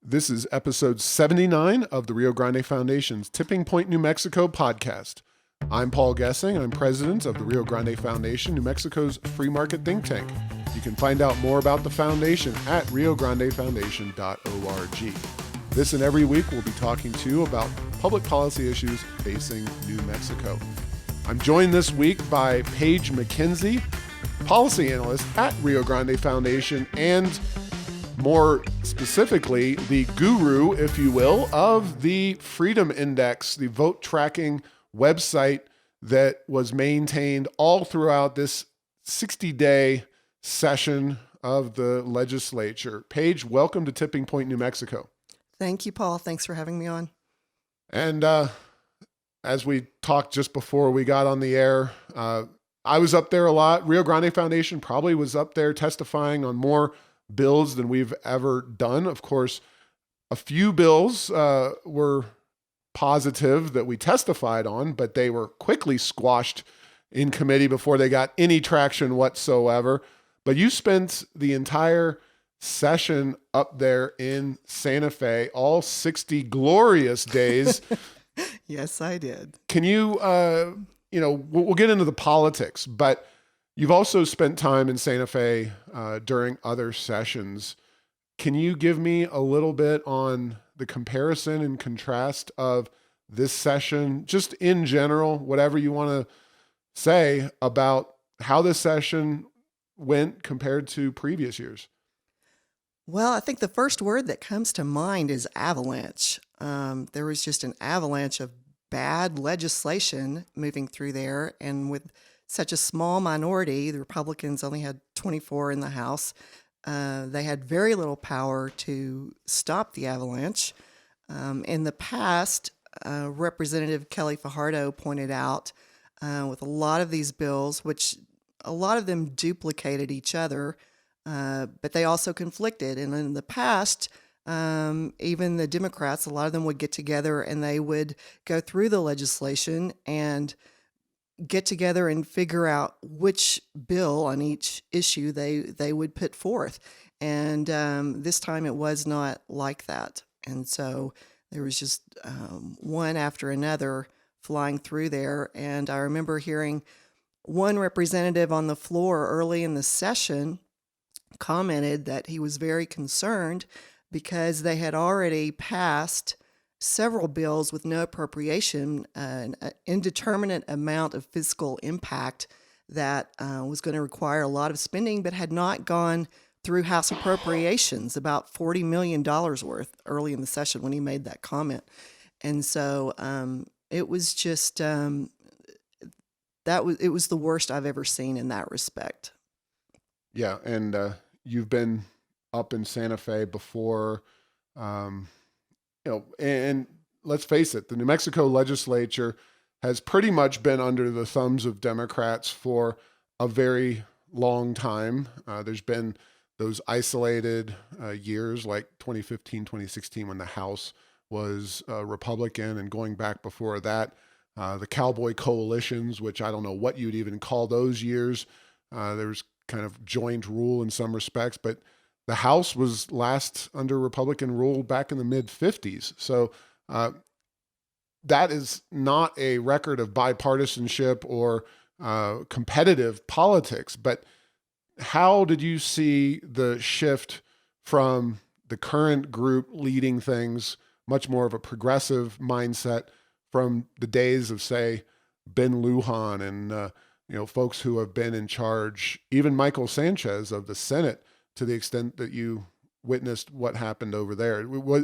This is episode 79 of the Rio Grande Foundation's Tipping Point, New Mexico podcast. I'm Paul Gessing. I'm president of the Rio Grande Foundation, New Mexico's free market think tank. You can find out more about the foundation at riograndefoundation.org. This and every week we'll be talking to you about public policy issues facing New Mexico. I'm joined this week by Paige McKenzie, policy analyst at Rio Grande Foundation, and more specifically, the guru, if you will, of the Freedom Index, the vote tracking website that was maintained all throughout this 60-day session of the legislature. Paige, welcome to Tipping Point, New Mexico. Thank you, Paul. Thanks for having me on. And as we talked just before we got on the air, I was up there a lot. Rio Grande Foundation probably was up there testifying on more bills than we've ever done. Of course, a few bills were positive that we testified on, but they were quickly squashed in committee before they got any traction whatsoever. But you spent the entire session up there in Santa Fe, all 60 glorious days. Yes, I did. Can you, we'll get into the politics, but you've also spent time in Santa Fe during other sessions. Can you give me a little bit on the comparison and contrast of this session, just in general, whatever you want to say about how this session went compared to previous years? Well, I think the first word that comes to mind is avalanche. There was just an avalanche of bad legislation moving through there, and with such a small minority, the Republicans only had 24 in the House. They had very little power to stop the avalanche. In the past, Representative Kelly Fajardo pointed out with a lot of these bills, which a lot of them duplicated each other, but they also conflicted. And in the past, even the Democrats, a lot of them would get together and they would go through the legislation and get together and figure out which bill on each issue they would put forth. And this time it was not like that. And so there was just one after another flying through there. And I remember hearing one representative on the floor early in the session commented that he was very concerned because they had already passed several bills with no appropriation, an indeterminate amount of fiscal impact that was going to require a lot of spending, but had not gone through House appropriations, about $40 million worth early in the session when he made that comment. And so it was just, it was the worst I've ever seen in that respect. Yeah, and you've been up in Santa Fe before, and let's face it, the New Mexico legislature has pretty much been under the thumbs of Democrats for a very long time. There's been those isolated years like 2015, 2016, when the House was Republican, and going back before that, the cowboy coalitions, which I don't know what you'd even call those years. There's kind of joint rule in some respects, but the House was last under Republican rule back in the mid-50s. So that is not a record of bipartisanship or competitive politics. But how did you see the shift from the current group leading things, much more of a progressive mindset, from the days of, say, Ben Lujan and folks who have been in charge, even Michael Sanchez of the Senate, to the extent that you witnessed what happened over there? Were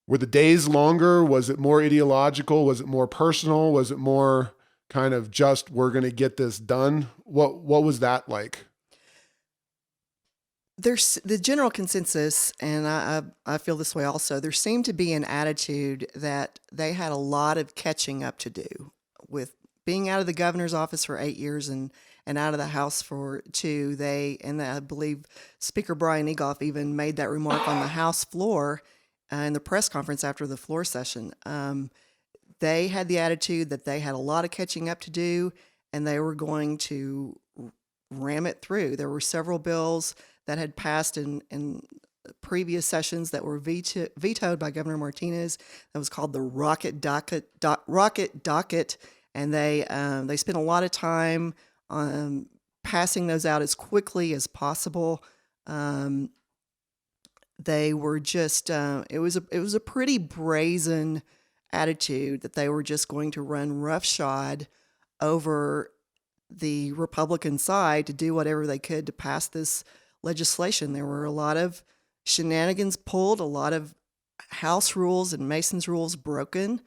the days longer? Was it more ideological? Was it more personal? Was it more kind of just, we're going to get this done? What was that like? There's the general consensus, and I feel this way also. There seemed to be an attitude that they had a lot of catching up to do with being out of the governor's office for 8 years and out of the House for 2. I believe Speaker Brian Egoff even made that remark on the House floor in the press conference after the floor session. They had the attitude that they had a lot of catching up to do, and they were going to ram it through. There were several bills that had passed in previous sessions that were vetoed by Governor Martinez. That was called the Rocket Docket, and they spent a lot of time passing those out as quickly as possible. They were just it was a pretty brazen attitude that they were just going to run roughshod over the Republican side to do whatever they could to pass this legislation. There were a lot of shenanigans pulled, a lot of House rules and Mason's rules broken.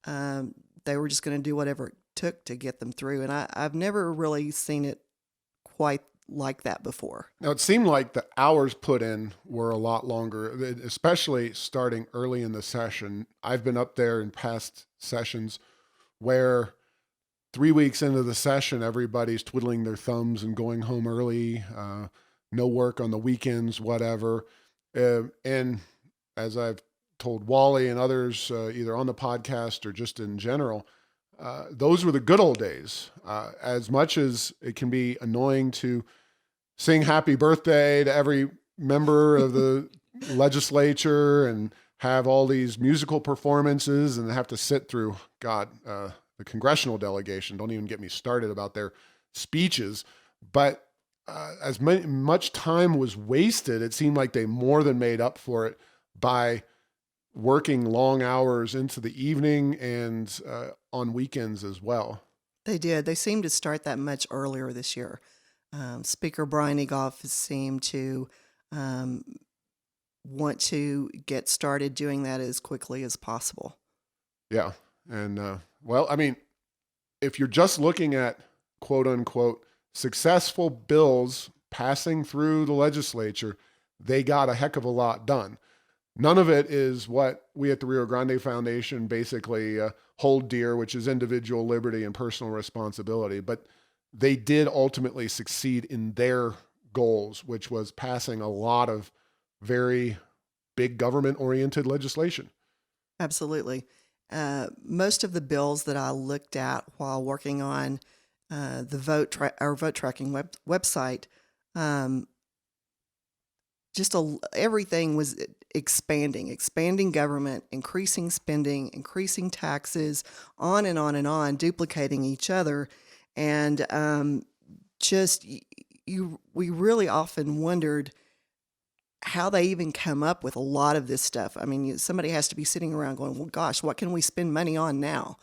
They were just going to do whatever it took to get them through. And I've never really seen it quite like that before. Now, it seemed like the hours put in were a lot longer, especially starting early in the session. I've been up there in past sessions where 3 weeks into the session, everybody's twiddling their thumbs and going home early, no work on the weekends, whatever. And as I've told Wally and others, either on the podcast or just in general, those were the good old days. As much as it can be annoying to sing happy birthday to every member of the legislature and have all these musical performances and have to sit through, the congressional delegation, don't even get me started about their speeches. But as much time was wasted, it seemed like they more than made up for it by working long hours into the evening and on weekends as well. They did. They seemed to start that much earlier this year. Speaker Brian Egoff seemed to want to get started doing that as quickly as possible. Yeah. And if you're just looking at quote unquote successful bills passing through the legislature, they got a heck of a lot done. None of it is what we at the Rio Grande Foundation basically hold dear, which is individual liberty and personal responsibility. But they did ultimately succeed in their goals, which was passing a lot of very big government-oriented legislation. Absolutely. Most of the bills that I looked at while working on our vote tracking website, everything was expanding government, increasing spending, increasing taxes, on and on and on, duplicating each other. And we really often wondered how they even come up with a lot of this stuff. I mean, somebody has to be sitting around going, well, gosh, what can we spend money on now?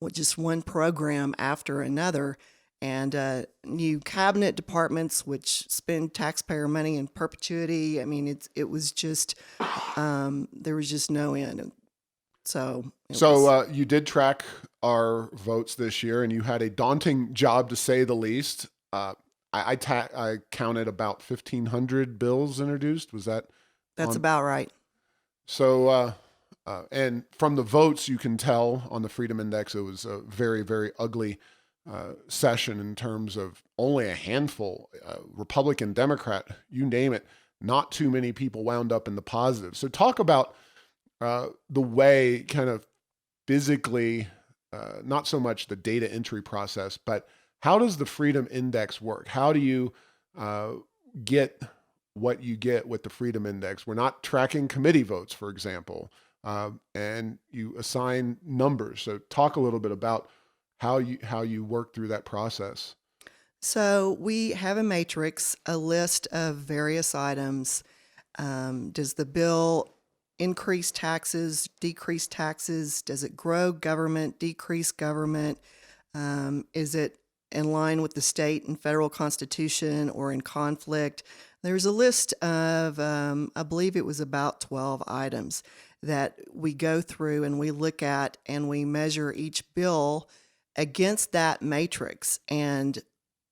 Well, just one program after another. And new cabinet departments, which spend taxpayer money in perpetuity. I mean, it was just, there was just no end. So you did track our votes this year, and you had a daunting job, to say the least. I counted about 1,500 bills introduced. Was that? That's about right. So, and from the votes, you can tell on the Freedom Index, it was a very, very ugly session in terms of only a handful, Republican, Democrat, you name it. Not too many people wound up in the positive. So talk about the way kind of physically, not so much the data entry process, but how does the Freedom Index work? How do you get what you get with the Freedom Index? We're not tracking committee votes, for example, and you assign numbers. So talk a little bit about how you work through that process. So we have a matrix, a list of various items. Does the bill increase taxes, decrease taxes? Does it grow government, decrease government? Is it in line with the state and federal constitution or in conflict? There's a list of, I believe it was about 12 items that we go through and we look at and we measure each bill against that matrix and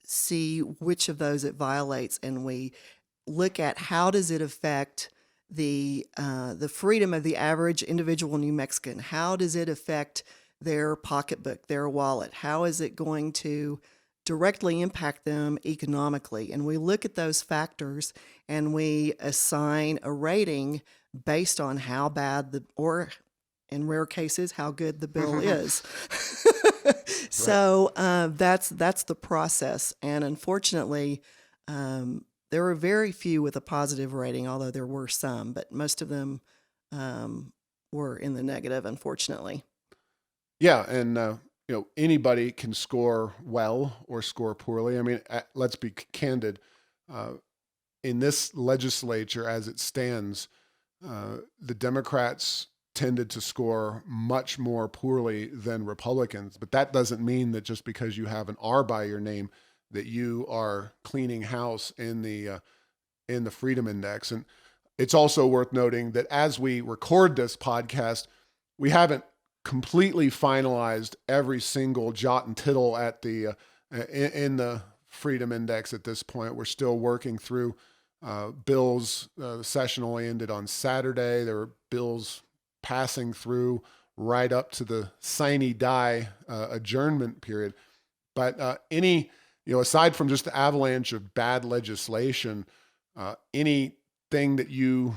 see which of those it violates. And we look at how does it affect the freedom of the average individual New Mexican? How does it affect their pocketbook, their wallet? How is it going to directly impact them economically? And we look at those factors and we assign a rating based on how bad or in rare cases, how good the bill is. So that's the process. And unfortunately, there were very few with a positive rating, although there were some, but most of them were in the negative, unfortunately. Yeah, and anybody can score well or score poorly. I mean, let's be candid. Uh, in this legislature, as it stands, the Democrats tended to score much more poorly than Republicans. But that doesn't mean that just because you have an R by your name that you are cleaning house in the Freedom Index. And it's also worth noting that as we record this podcast, we haven't completely finalized every single jot and tittle at the in the Freedom Index at this point. We're still working through bills. The session only ended on Saturday. There were bills passing through right up to the sine die adjournment period. But aside from just the avalanche of bad legislation, anything that you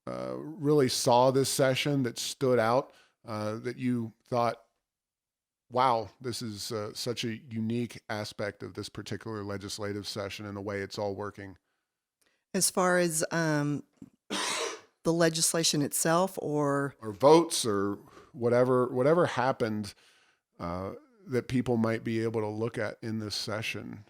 really saw this session that stood out, that you thought, wow, this is such a unique aspect of this particular legislative session and the way it's all working? As far as the legislation itself, or votes, or whatever happened that people might be able to look at in this session.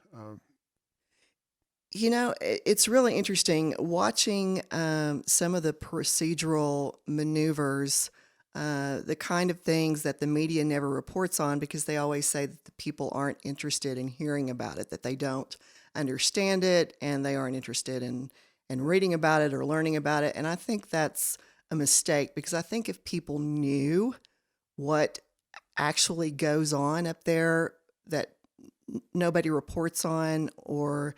It's really interesting watching some of the procedural maneuvers, the kind of things that the media never reports on because they always say that the people aren't interested in hearing about it, that they don't understand it, and they aren't interested in reading about it or learning about it. And I think that's a mistake, because I think if people knew what actually goes on up there that nobody reports on or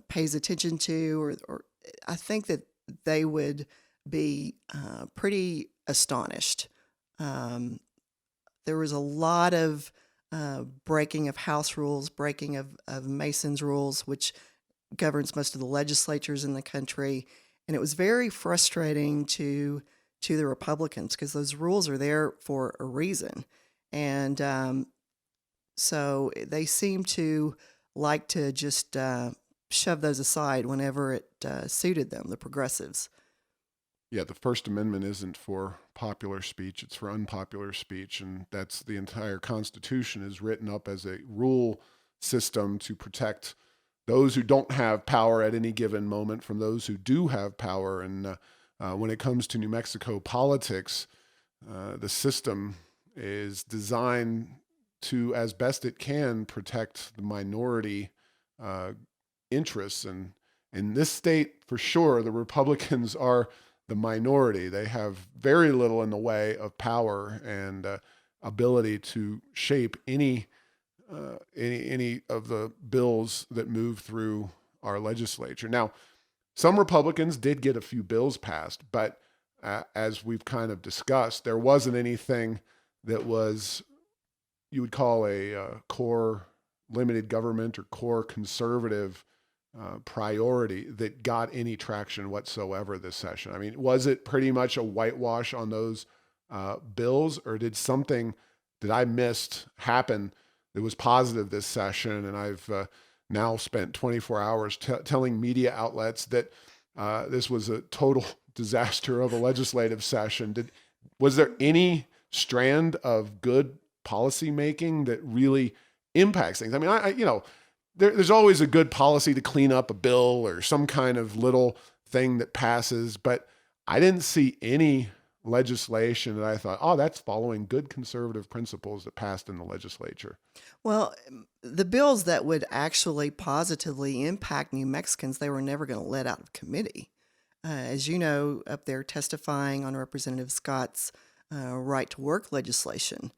pays attention to, or I think that they would be pretty astonished. There was a lot of breaking of House rules, breaking of Mason's rules, which governs most of the legislatures in the country. And it was very frustrating to the Republicans because those rules are there for a reason. And so they seem to like to just shove those aside whenever it suited them, the progressives. Yeah, the First Amendment isn't for popular speech, it's for unpopular speech. And that's the entire Constitution is written up as a rule system to protect those who don't have power at any given moment from those who do have power. And when it comes to New Mexico politics, the system is designed to, as best it can, protect the minority interests. And in this state, for sure, the Republicans are the minority. They have very little in the way of power and ability to shape any of the bills that move through our legislature. Now, some Republicans did get a few bills passed, but as we've kind of discussed, there wasn't anything that was, you would call a core limited government or core conservative priority that got any traction whatsoever this session. I mean, was it pretty much a whitewash on those bills, or did something that I missed happen that was positive this session? And I've now spent 24 hours telling media outlets that this was a total disaster of a legislative session. Was there any strand of good policy making that really impacts things? I mean, there's always a good policy to clean up a bill or some kind of little thing that passes, but I didn't see any legislation that I thought, oh, that's following good conservative principles that passed in the legislature. Well, the bills that would actually positively impact New Mexicans, they were never going to let out of committee. As you know, up there testifying on Representative Scott's right to work legislation,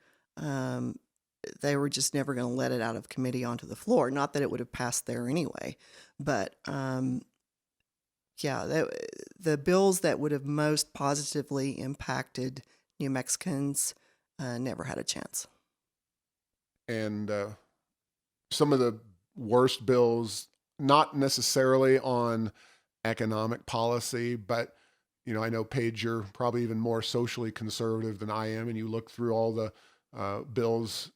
they were just never going to let it out of committee onto the floor. Not that it would have passed there anyway, but the bills that would have most positively impacted New Mexicans never had a chance. And some of the worst bills, not necessarily on economic policy, but I know, Paige, you're probably even more socially conservative than I am, and you look through all the bills.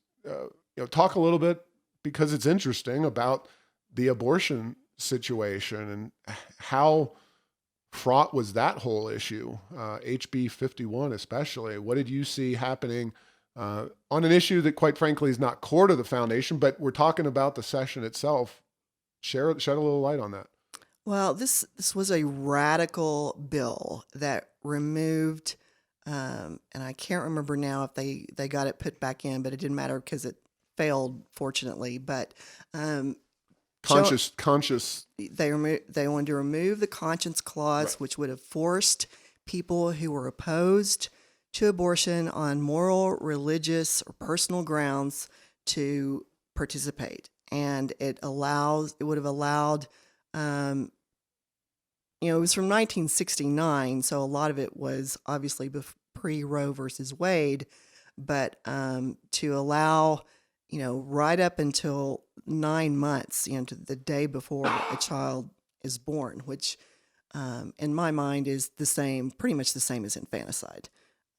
Talk a little bit, because it's interesting, about the abortion situation, and how fraught was that whole issue? HB 51, especially. What did you see happening on an issue that, quite frankly, is not core to the foundation, but we're talking about the session itself? Shed a little light on that. Well, this was a radical bill that removed, and I can't remember now if they got it put back in, but it didn't matter because it failed, fortunately. But Conscious. they wanted to remove the conscience clause, Right. which would have forced people who were opposed to abortion on moral, religious, or personal grounds to participate, and it would have allowed. It was from 1969, so a lot of it was obviously pre Roe versus Wade, but to allow, right up until 9 months, to the day before a child is born, which in my mind is pretty much the same as infanticide.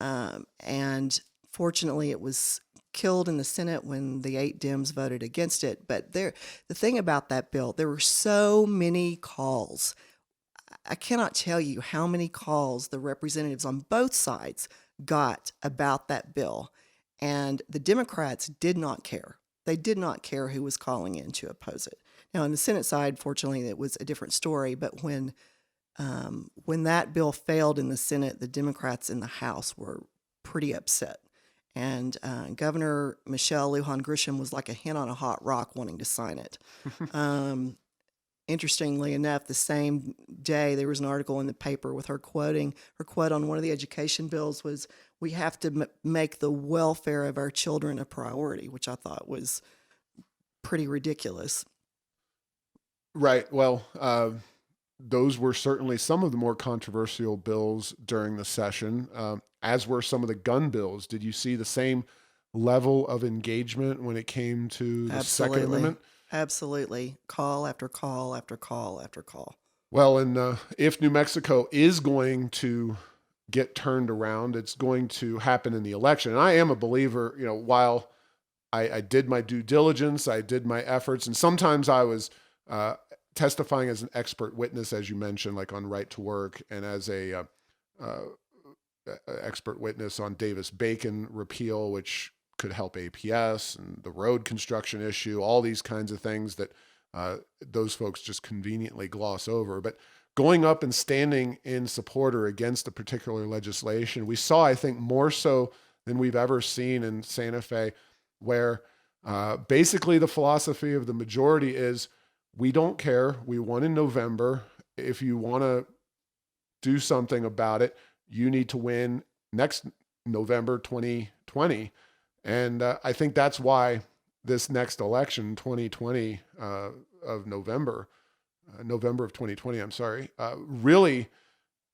And fortunately, it was killed in the Senate when the 8 Dems voted against it. But the thing about that bill, there were so many calls. I cannot tell you how many calls the representatives on both sides got about that bill. And the Democrats did not care. They did not care who was calling in to oppose it. Now, on the Senate side, fortunately, it was a different story. But when that bill failed in the Senate, the Democrats in the House were pretty upset. And Governor Michelle Lujan Grisham was like a hen on a hot rock wanting to sign it. Interestingly enough, the same day there was an article in the paper with her quote on one of the education bills was, "We have to make the welfare of our children a priority," which I thought was pretty ridiculous. Right. Well, those were certainly some of the more controversial bills during the session, as were some of the gun bills. Did you see the same level of engagement when it came to the Second Amendment? Absolutely. Call after call after call after call. Well, and if New Mexico is going to get turned around, it's going to happen in the election. And I am a believer, while I did my due diligence, I did my efforts, and sometimes I was testifying as an expert witness, as you mentioned, like on right to work, and as a expert witness on Davis-Bacon repeal, which could help APS and the road construction issue, all these kinds of things that those folks just conveniently gloss over. But going up and standing in support or against a particular legislation, we saw, I think, more so than we've ever seen in Santa Fe, where basically the philosophy of the majority is, we don't care. We won in November. If you want to do something about it, you need to win next November 2020. And I think that's why this next election, 2020 of November of 2020, I'm sorry, really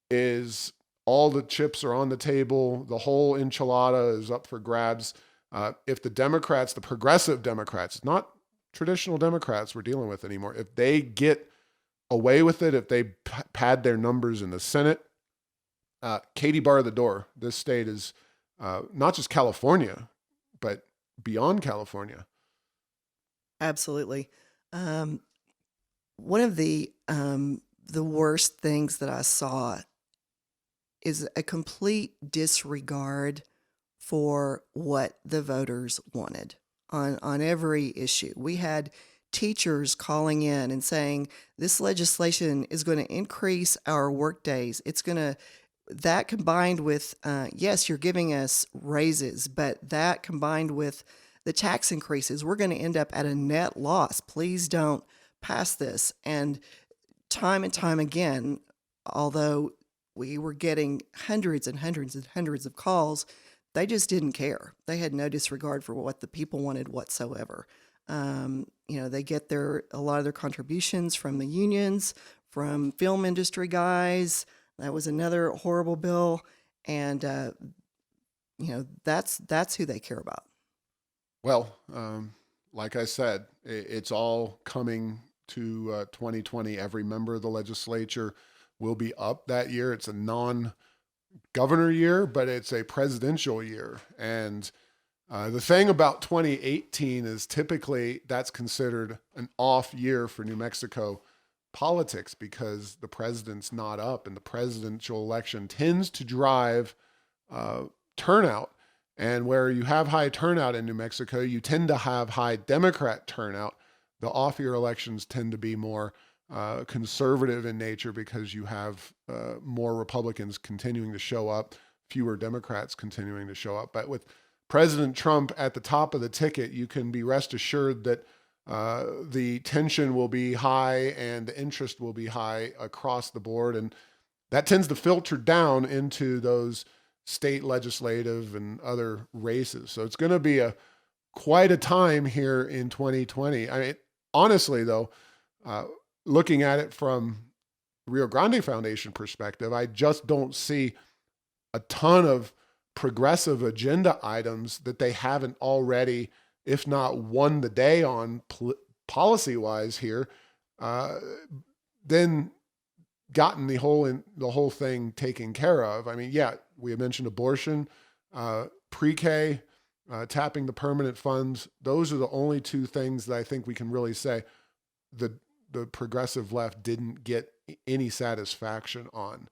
is all the chips are on the table. The whole enchilada is up for grabs. If the Democrats, the progressive Democrats, not traditional Democrats we're dealing with anymore, if they get away with it, if they pad their numbers in the Senate, Katie bar the door. This state is not just California, but beyond California. Absolutely. One of the worst things that I saw is a complete disregard for what the voters wanted on every issue. We had teachers calling in and saying, this legislation is going to increase our work days. That combined with, yes, you're giving us raises, but that combined with the tax increases, we're going to end up at a net loss. Please don't pass this. And time again, although we were getting hundreds and hundreds and hundreds of calls, they just didn't care. They had no disregard for what the people wanted whatsoever. They get a lot of their contributions from the unions, from film industry guys. That was another horrible bill. And, that's who they care about. Well, like I said, it's all coming to 2020. Every member of the legislature will be up that year. It's a non-governor year, but it's a presidential year. And the thing about 2018 is typically that's considered an off year for New Mexico politics because the president's not up, and the presidential election tends to drive turnout. And where you have high turnout in New Mexico, you tend to have high Democrat turnout. The off-year elections tend to be more conservative in nature because you have more Republicans continuing to show up, fewer Democrats continuing to show up. But with President Trump at the top of the ticket, you can be rest assured that the tension will be high and the interest will be high across the board. And that tends to filter down into those state legislative and other races. So it's going to be quite a time here in 2020. I mean, honestly, though, looking at it from Rio Grande Foundation perspective, I just don't see a ton of progressive agenda items that they haven't already, if not won the day on policy-wise here, then gotten the whole thing taken care of. I mean, yeah, we had mentioned abortion, pre-K, tapping the permanent funds. Those are the only two things that I think we can really say the progressive left didn't get any satisfaction on.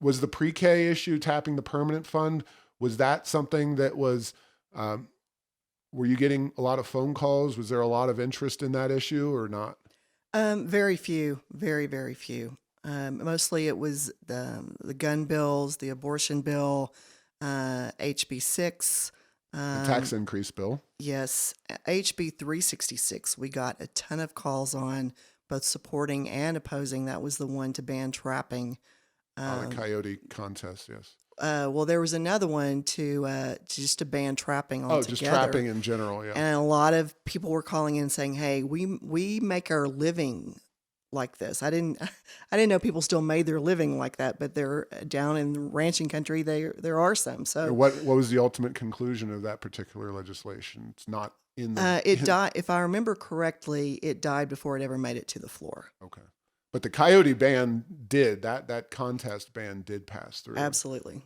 Was the pre-K issue, tapping the permanent fund, was that something that was, were you getting a lot of phone calls? Was there a lot of interest in that issue or not? Very few, very, very few. Mostly it was the gun bills, the abortion bill, HB 6. The tax increase bill. Yes, HB 366. We got a ton of calls on, both supporting and opposing. That was the one to ban trapping. The coyote contest, yes. Well, there was another one to just to ban trapping altogether. Oh, just trapping in general, yeah. And a lot of people were calling in saying, "Hey, we make our living like this." I didn't know people still made their living like that, but they're down in ranching country. There are some. So what was the ultimate conclusion of that particular legislation? It's not in the. It died. If I remember correctly, it died before it ever made it to the floor. Okay. But the coyote ban did, that contest ban did pass through. Absolutely.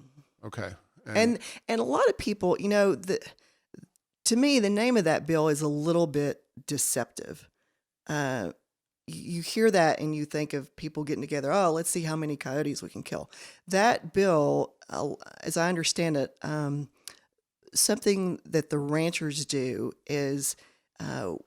Okay. And a lot of people, to me, the name of that bill is a little bit deceptive. You hear that and you think of people getting together, oh, let's see how many coyotes we can kill. That bill, as I understand it, something that the ranchers do is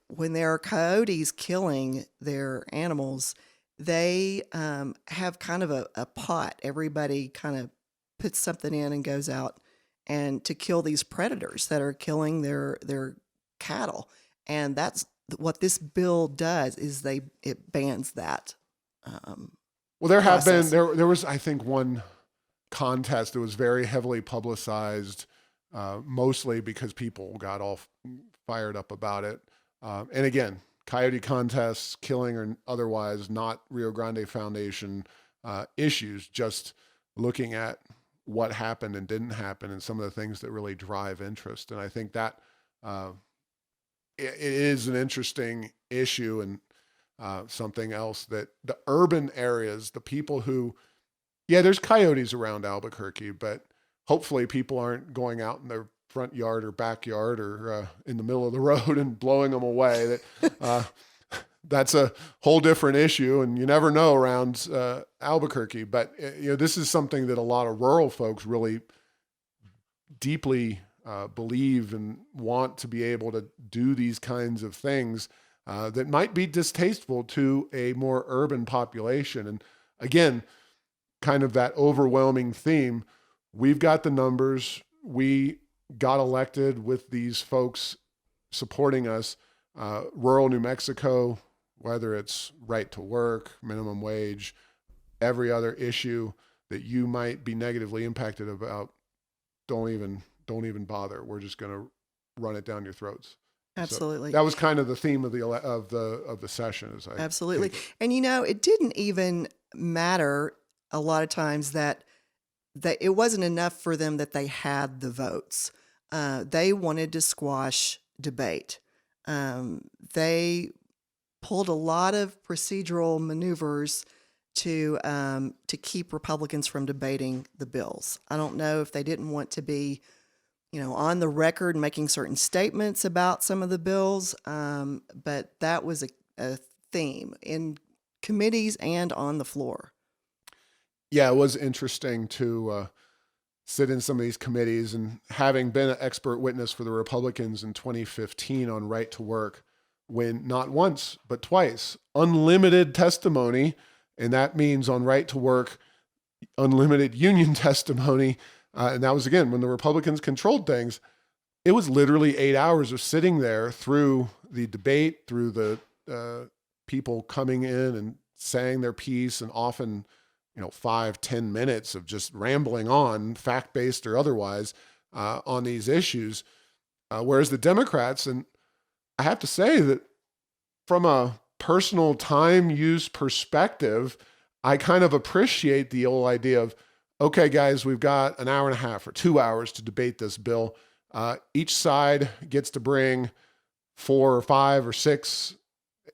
when there are coyotes killing their animals, they have kind of a pot. Everybody kind of puts something in and goes out and to kill these predators that are killing their cattle. And that's what this bill does is it bans that. Well, there have been, there was, I think, one contest that was very heavily publicized, mostly because people got all fired up about it. And again, coyote contests, killing or otherwise, not Rio Grande Foundation issues, just looking at what happened and didn't happen and some of the things that really drive interest. And I think that it is an interesting issue and something else that the urban areas, the people who, yeah, there's coyotes around Albuquerque, but hopefully people aren't going out in their front yard or backyard or in the middle of the road and blowing them away. That's a whole different issue, and you never know around Albuquerque. But this is something that a lot of rural folks really deeply believe and want to be able to do these kinds of things that might be distasteful to a more urban population. And again, kind of that overwhelming theme. We've got the numbers. We got elected with these folks supporting us. Rural New Mexico, whether it's right to work, minimum wage, every other issue that you might be negatively impacted about, don't even bother. We're just going to run it down your throats. Absolutely. So that was kind of the theme of the session. Absolutely. And it didn't even matter a lot of times that it wasn't enough for them that they had the votes. They wanted to squash debate. They pulled a lot of procedural maneuvers to keep Republicans from debating the bills. I don't know if they didn't want to be, on the record making certain statements about some of the bills, but that was a theme in committees and on the floor. Yeah, it was interesting to sit in some of these committees, and having been an expert witness for the Republicans in 2015 on right to work, when not once, but twice, unlimited testimony, and that means on right to work, unlimited union testimony. And that was, again, when the Republicans controlled things. It was literally 8 hours of sitting there through the debate, through the people coming in and saying their piece, and often 5-10 minutes of just rambling on, fact-based or otherwise, on these issues. Whereas the Democrats, and I have to say that from a personal time use perspective, I kind of appreciate the old idea of, okay, guys, we've got an hour and a half or 2 hours to debate this bill. Each side gets to bring 4 or 5 or 6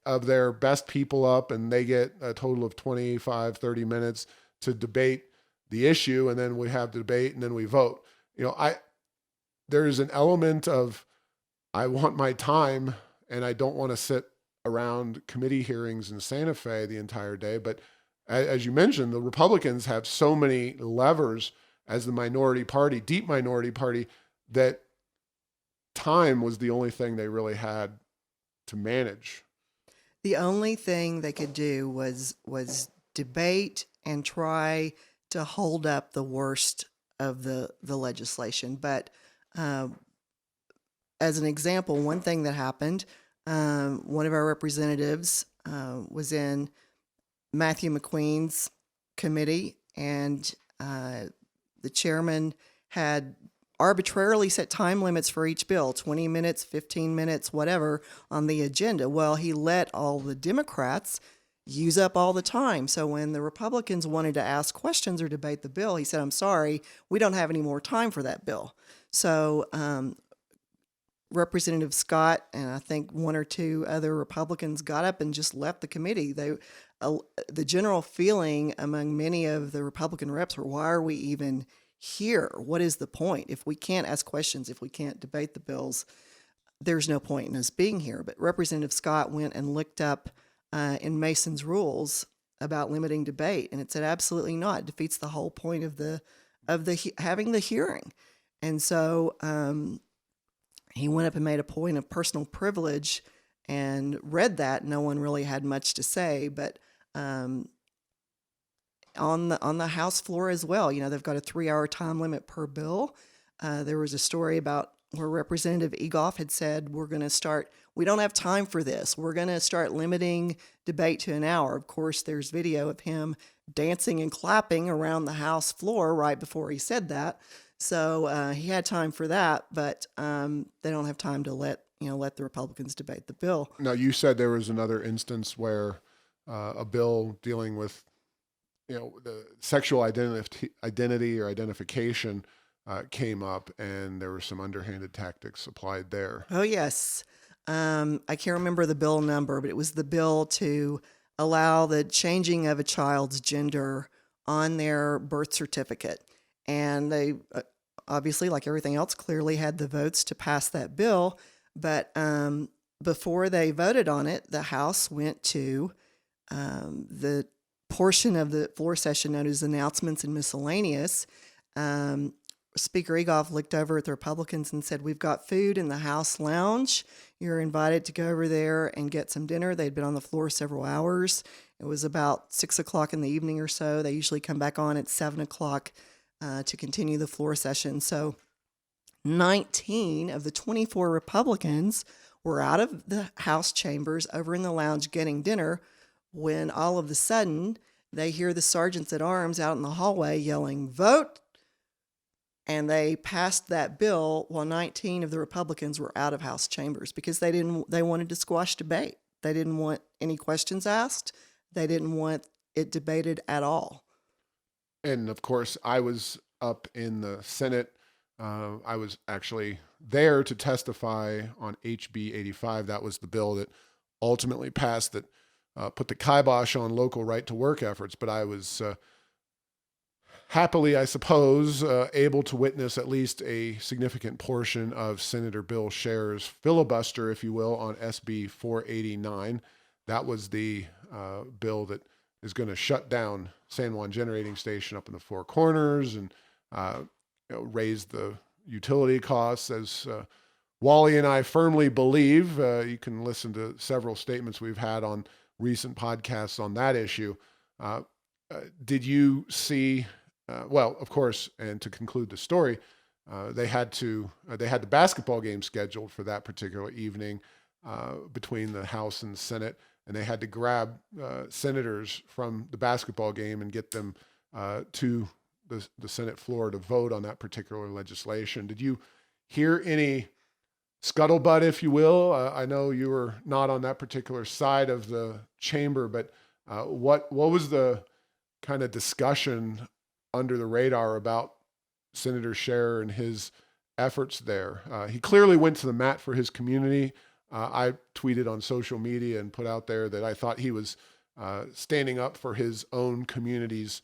of their best people up, and they get a total of 25, 30 minutes to debate the issue. And then we have the debate, and then we vote. There's an element of, I want my time, and I don't want to sit around committee hearings in Santa Fe the entire day. But as you mentioned, the Republicans have so many levers as the minority party, deep minority party, that time was the only thing they really had to manage. The only thing they could do was debate and try to hold up the worst of the legislation. But as an example, one thing that happened, one of our representatives was in Matthew McQueen's committee, and the chairman had arbitrarily set time limits for each bill, 20 minutes, 15 minutes, whatever, on the agenda. Well, he let all the Democrats use up all the time. So when the Republicans wanted to ask questions or debate the bill, he said, I'm sorry, we don't have any more time for that bill. So Representative Scott and I think 1 or 2 other Republicans got up and just left the committee. The general feeling among many of the Republican reps were, why are we even here? What is the point? If we can't ask questions, if we can't debate the bills, there's no point in us being here. But Representative Scott went and looked up in Mason's rules about limiting debate, and it said absolutely not. It defeats the whole point of having the hearing. And so he went up and made a point of personal privilege and read that. No one really had much to say, but on the House floor as well, they've got a 3-hour time limit per bill. There was a story about where Representative Egoff had said, we don't have time for this. We're going to start limiting debate to an hour. Of course, there's video of him dancing and clapping around the House floor right before he said that. So he had time for that, but they don't have time to let the Republicans debate the bill. Now, you said there was another instance where a bill dealing with the sexual identity or identification came up, and there were some underhanded tactics applied there. Oh, yes. I can't remember the bill number, but it was the bill to allow the changing of a child's gender on their birth certificate. And they obviously, like everything else, clearly had the votes to pass that bill. But before they voted on it, the House went to the portion of the floor session known as announcements and miscellaneous. Speaker Egoff looked over at the Republicans and said, we've got food in the House lounge. You're invited to go over there and get some dinner. They'd been on the floor several hours. It was about 6 o'clock in the evening or so. They usually come back on at 7 o'clock to continue the floor session. So 19 of the 24 Republicans were out of the House chambers over in the lounge getting dinner when all of a sudden they hear the sergeants at arms out in the hallway yelling, vote. And they passed that bill while 19 of the Republicans were out of House chambers because they wanted to squash debate. They didn't want any questions asked. They didn't want it debated at all. And of course, I was up in the Senate. I was actually there to testify on HB 85. That was the bill that ultimately passed that put the kibosh on local right to work efforts. But I was happily, I suppose, able to witness at least a significant portion of Senator Bill Scherer's filibuster, if you will, on SB 489. That was the bill that is going to shut down San Juan Generating Station up in the Four Corners and raise the utility costs. As Wally and I firmly believe, you can listen to several statements we've had on recent podcasts on that issue. Did you see? Well, of course, and to conclude the story, they had the basketball game scheduled for that particular evening between the House and the Senate, and they had to grab senators from the basketball game and get them to the Senate floor to vote on that particular legislation. Did you hear any scuttlebutt, if you will? I know you were not on that particular side of the chamber, but what was the kind of discussion under the radar about Senator Scherer and his efforts there? He clearly went to the mat for his community. I tweeted on social media and put out there that I thought he was standing up for his own community's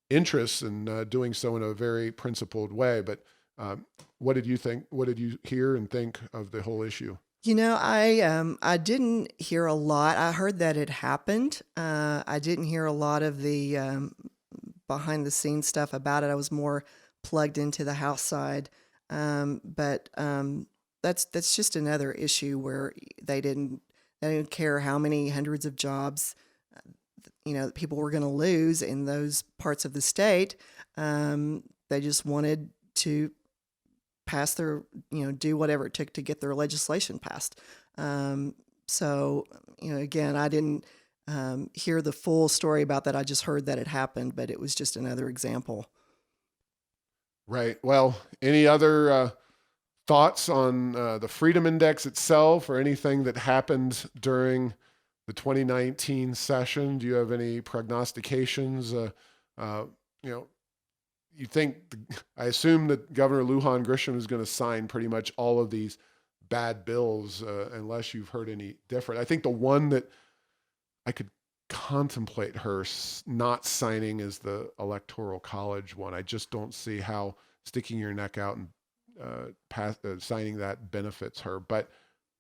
interests and doing so in a very principled way. But what did you think? What did you hear and think of the whole issue? I didn't hear a lot. I heard that it happened. I didn't hear a lot of the behind the scenes stuff about it. I was more plugged into the House side. But that's just another issue where they didn't care how many hundreds of jobs people were going to lose in those parts of the state. They just wanted to pass their, do whatever it took to get their legislation passed. So, again, I didn't hear the full story about that. I just heard that it happened, but it was just another example. Right. Well, any other thoughts on the Freedom Index itself or anything that happened during the 2019 session? Do you have any prognostications? You think, I assume that Governor Lujan Grisham is going to sign pretty much all of these bad bills unless you've heard any different. I think the one that I could contemplate her not signing is the Electoral College one. I just don't see how sticking your neck out and signing that benefits her, but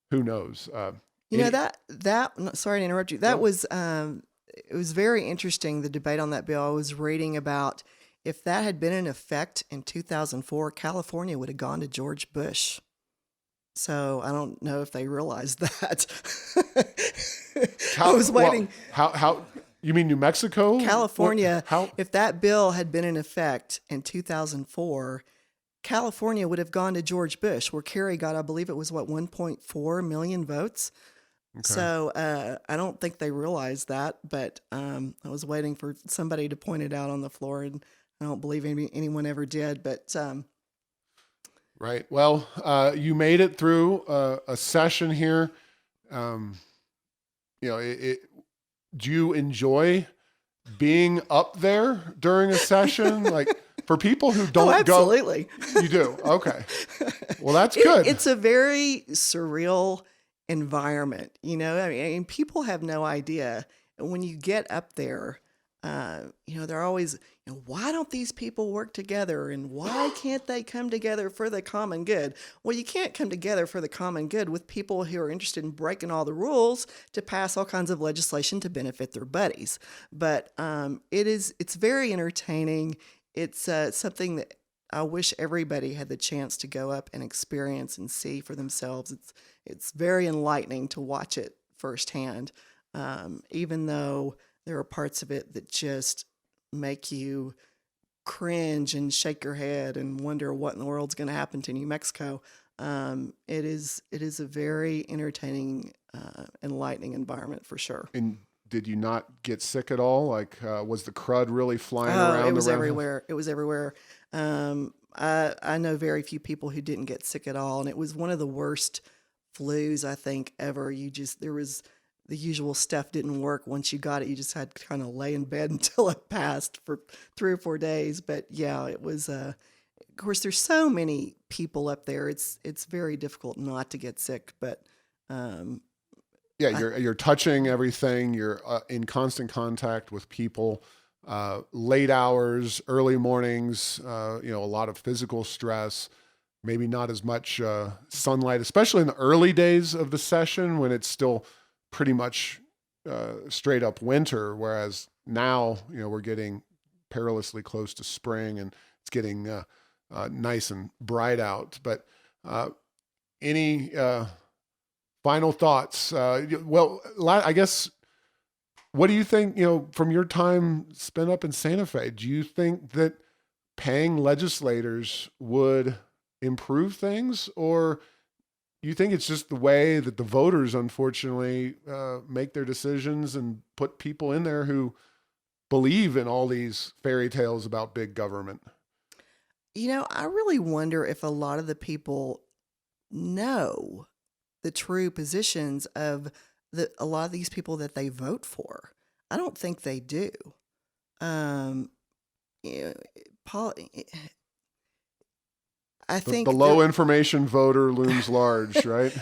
who knows? Sorry to interrupt you. That was, it was very interesting, the debate on that bill. I was reading about if that had been in effect in 2004, California would have gone to George Bush. So I don't know if they realized that. I was waiting. Well, how you mean New Mexico? California. How? If that bill had been in effect in 2004, California would have gone to George Bush, where Kerry got, I believe it was 1.4 million votes. Okay. So I don't think they realized that, but I was waiting for somebody to point it out on the floor, and I don't believe anyone ever did. But right. Well, you made it through a session here. Do you enjoy being up there during a session? Like, for people who don't absolutely. Go, you do. Okay. Well, that's good. It's a very surreal environment. I mean, people have no idea when you get up there. They're always, why don't these people work together, and why can't they come together for the common good? Well, you can't come together for the common good with people who are interested in breaking all the rules to pass all kinds of legislation to benefit their buddies. But it's very entertaining. It's something that I wish everybody had the chance to go up and experience and see for themselves. It's very enlightening to watch it firsthand, even though there are parts of it that just make you cringe and shake your head and wonder what in the world's going to happen to New Mexico. It is a very entertaining, enlightening environment for sure. And did you not get sick at all? Like, was the crud really flying around? It was everywhere. It was everywhere. I know very few people who didn't get sick at all, and it was one of the worst flus I think ever. There was the usual stuff didn't work. Once you got it, you just had to kind of lay in bed until it passed for 3 or 4 days. But yeah, it was, of course, there's so many people up there. It's very difficult not to get sick, but, you're touching everything. You're in constant contact with people, late hours, early mornings, a lot of physical stress, maybe not as much sunlight, especially in the early days of the session when it's still pretty much straight up winter, whereas now, we're getting perilously close to spring and it's getting nice and bright out. But any final thoughts? Well, I guess, what do you think, from your time spent up in Santa Fe? Do you think that paying legislators would improve things, or you think it's just the way that the voters, unfortunately, make their decisions and put people in there who believe in all these fairy tales about big government? I really wonder if a lot of the people know the true positions of a lot of these people that they vote for. I don't think they do. Um, you know, I The think low information voter looms large, right?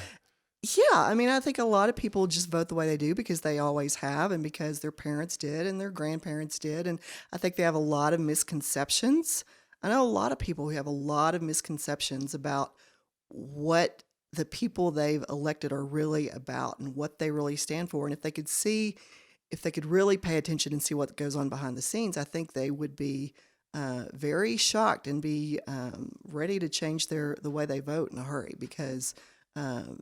yeah, I think a lot of people just vote the way they do because they always have and because their parents did and their grandparents did. And I think they have a lot of misconceptions. I know a lot of people who have a lot of misconceptions about what the people they've elected are really about and what they really stand for. And if they could really pay attention and see what goes on behind the scenes, I think they would be very shocked and be ready to change the way they vote in a hurry because, um,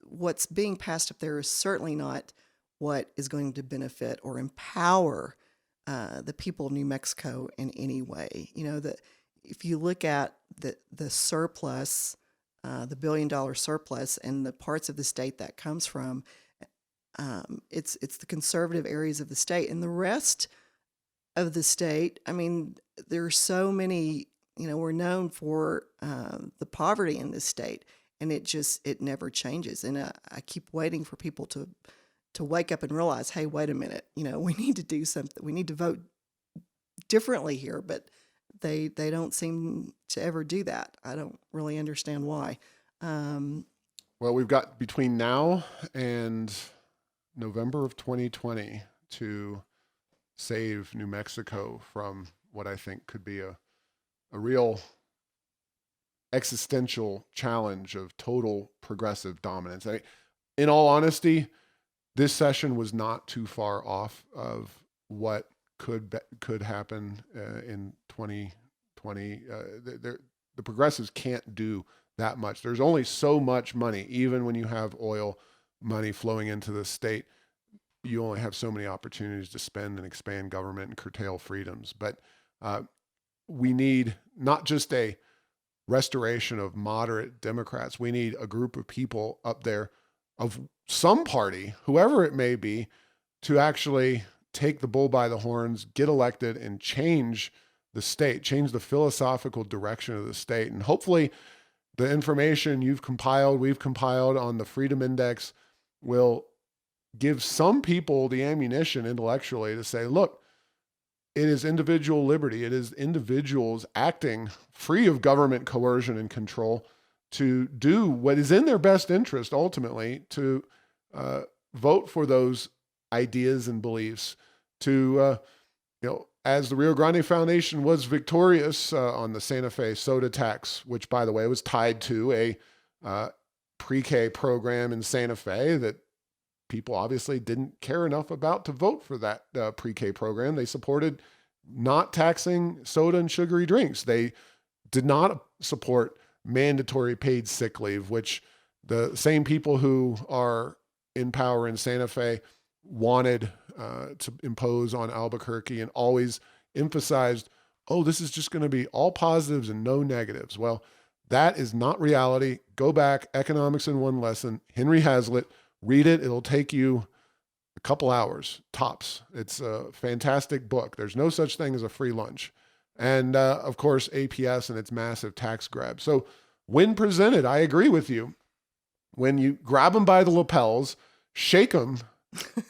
what's being passed up there is certainly not what is going to benefit or empower the people of New Mexico in any way. If you look at the surplus, the $1 billion surplus, and the parts of the state that comes from, it's the conservative areas of the state, and the rest of the state. There are so many. We're known for the poverty in this state, and it never changes. And I keep waiting for people to wake up and realize, hey, wait a minute, we need to do something. We need to vote differently here, but they don't seem to ever do that. I don't really understand why. Well, we've got between now and November of 2020 to save New Mexico from what I think could be a real existential challenge of total progressive dominance. In all honesty, this session was not too far off of what could happen in 2020. The progressives can't do that much. There's only so much money, even when you have oil money flowing into the state. You only have so many opportunities to spend and expand government and curtail freedoms. But we need not just a restoration of moderate Democrats. We need a group of people up there of some party, whoever it may be, to actually take the bull by the horns, get elected, and change the state, change the philosophical direction of the state. And hopefully the information we've compiled on the Freedom Index will give some people the ammunition intellectually to say, look, it is individual liberty. It is individuals acting free of government coercion and control to do what is in their best interest, ultimately, to vote for those ideas and beliefs. As the Rio Grande Foundation was victorious on the Santa Fe soda tax, which, by the way, was tied to a pre-K program in Santa Fe that people obviously didn't care enough about to vote for that pre-K program. They supported not taxing soda and sugary drinks. They did not support mandatory paid sick leave, which the same people who are in power in Santa Fe wanted to impose on Albuquerque and always emphasized, oh, this is just going to be all positives and no negatives. Well, that is not reality. Go back, Economics in One Lesson, Henry Hazlitt, read it. It'll take you a couple hours, tops. It's a fantastic book. There's no such thing as a free lunch. And of course, APS and its massive tax grab. So when presented, I agree with you. When you grab them by the lapels, shake them,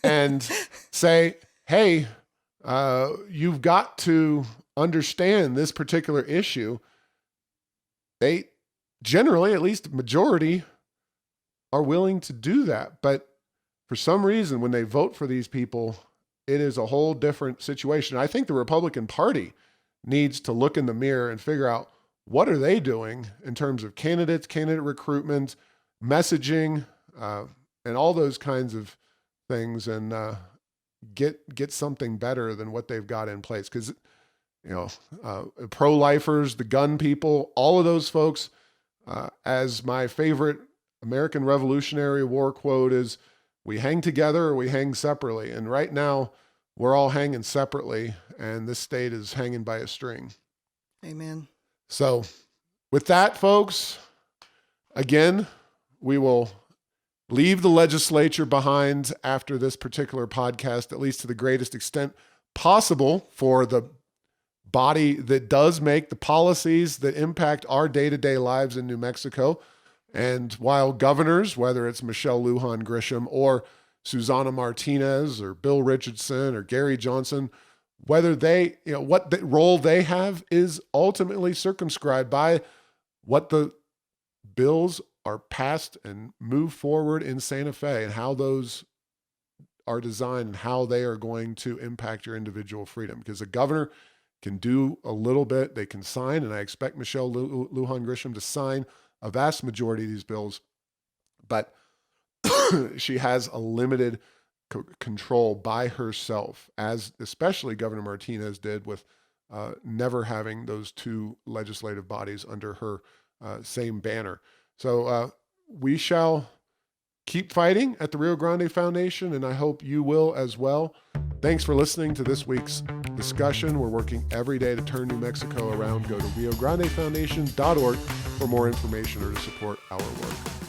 and say, hey, you've got to understand this particular issue, they generally, at least majority, are willing to do that. But for some reason, when they vote for these people, it is a whole different situation. I think the Republican Party needs to look in the mirror and figure out what are they doing in terms of candidates, candidate recruitment, messaging, and all those kinds of things and get something better than what they've got in place. Because pro-lifers, the gun people, all of those folks, as my favorite American Revolutionary War quote is, we hang together or we hang separately. And right now, we're all hanging separately, and this state is hanging by a string. Amen. So with that, folks, again, we will leave the legislature behind after this particular podcast, at least to the greatest extent possible, for the body that does make the policies that impact our day-to-day lives in New Mexico. And while governors, whether it's Michelle Lujan Grisham or Susana Martinez or Bill Richardson or Gary Johnson, whether they, what the role they have is ultimately circumscribed by what the bills are passed and move forward in Santa Fe and how those are designed and how they are going to impact your individual freedom. Because a governor can do a little bit, they can sign, and I expect Michelle Lujan Grisham to sign a vast majority of these bills, but she has a limited control by herself, as especially Governor Martinez did with never having those two legislative bodies under her same banner. So we shall keep fighting at the Rio Grande Foundation, and I hope you will as well. Thanks for listening to this week's discussion. We're working every day to turn New Mexico around. Go to riograndefoundation.org for more information or to support our work.